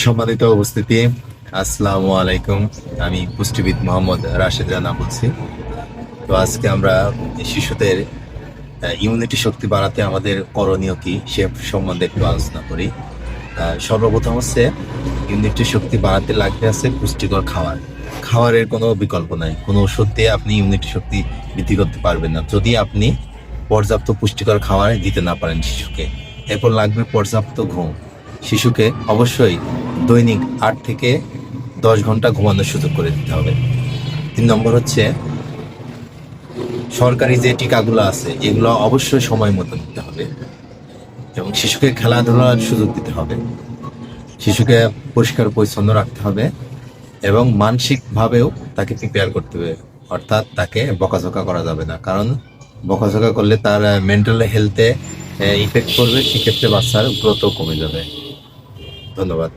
সম্মানিত উপস্থিতি, আসসালামু আলাইকুম। আমি পুষ্টিবিদ মোহাম্মদ রাশেদ রানা বলছি। তো আজকে আমরা শিশুদের ইমিউনিটি শক্তি বাড়াতে আমাদের করণীয় কি সে সম্বন্ধে একটু আলোচনা করি। সর্বপ্রথম হচ্ছে, ইমিউনিটি শক্তি বাড়াতে লাগবে আছে পুষ্টিকর খাবার। খাবারের কোনো বিকল্প নাই, কোনো ওষুধ দিয়ে আপনি ইমিউনিটি শক্তি বৃদ্ধি করতে পারবেন না যদি আপনি পর্যাপ্ত পুষ্টিকর খাবার দিতে না পারেন শিশুকে। এরপর লাগবে পর্যাপ্ত ঘুম। শিশুকে অবশ্যই দৈনিক 8 থেকে 10 ঘন্টা ঘুমানোর সুযোগ করে দিতে হবে। 3 নম্বর হচ্ছে, সরকারি যে টিকাগুলো আছে এগুলো অবশ্যই সময় মতো দিতে হবে এবং শিশুকে খেলাধুলার সুযোগ দিতে হবে। শিশুকে পরিষ্কার পরিচ্ছন্ন রাখতে হবে এবং মানসিক ভাবেও তাকে প্রিপেয়ার করতে হবে। অর্থাৎ তাকে বকাঝকা করা যাবে না, কারণ বকাঝকা করলে তার মেন্টাল হেলথে ইফেক্ট করবে, সেক্ষেত্রে বাচ্চার গ্রোথও কমে যাবে। ধন্যবাদ।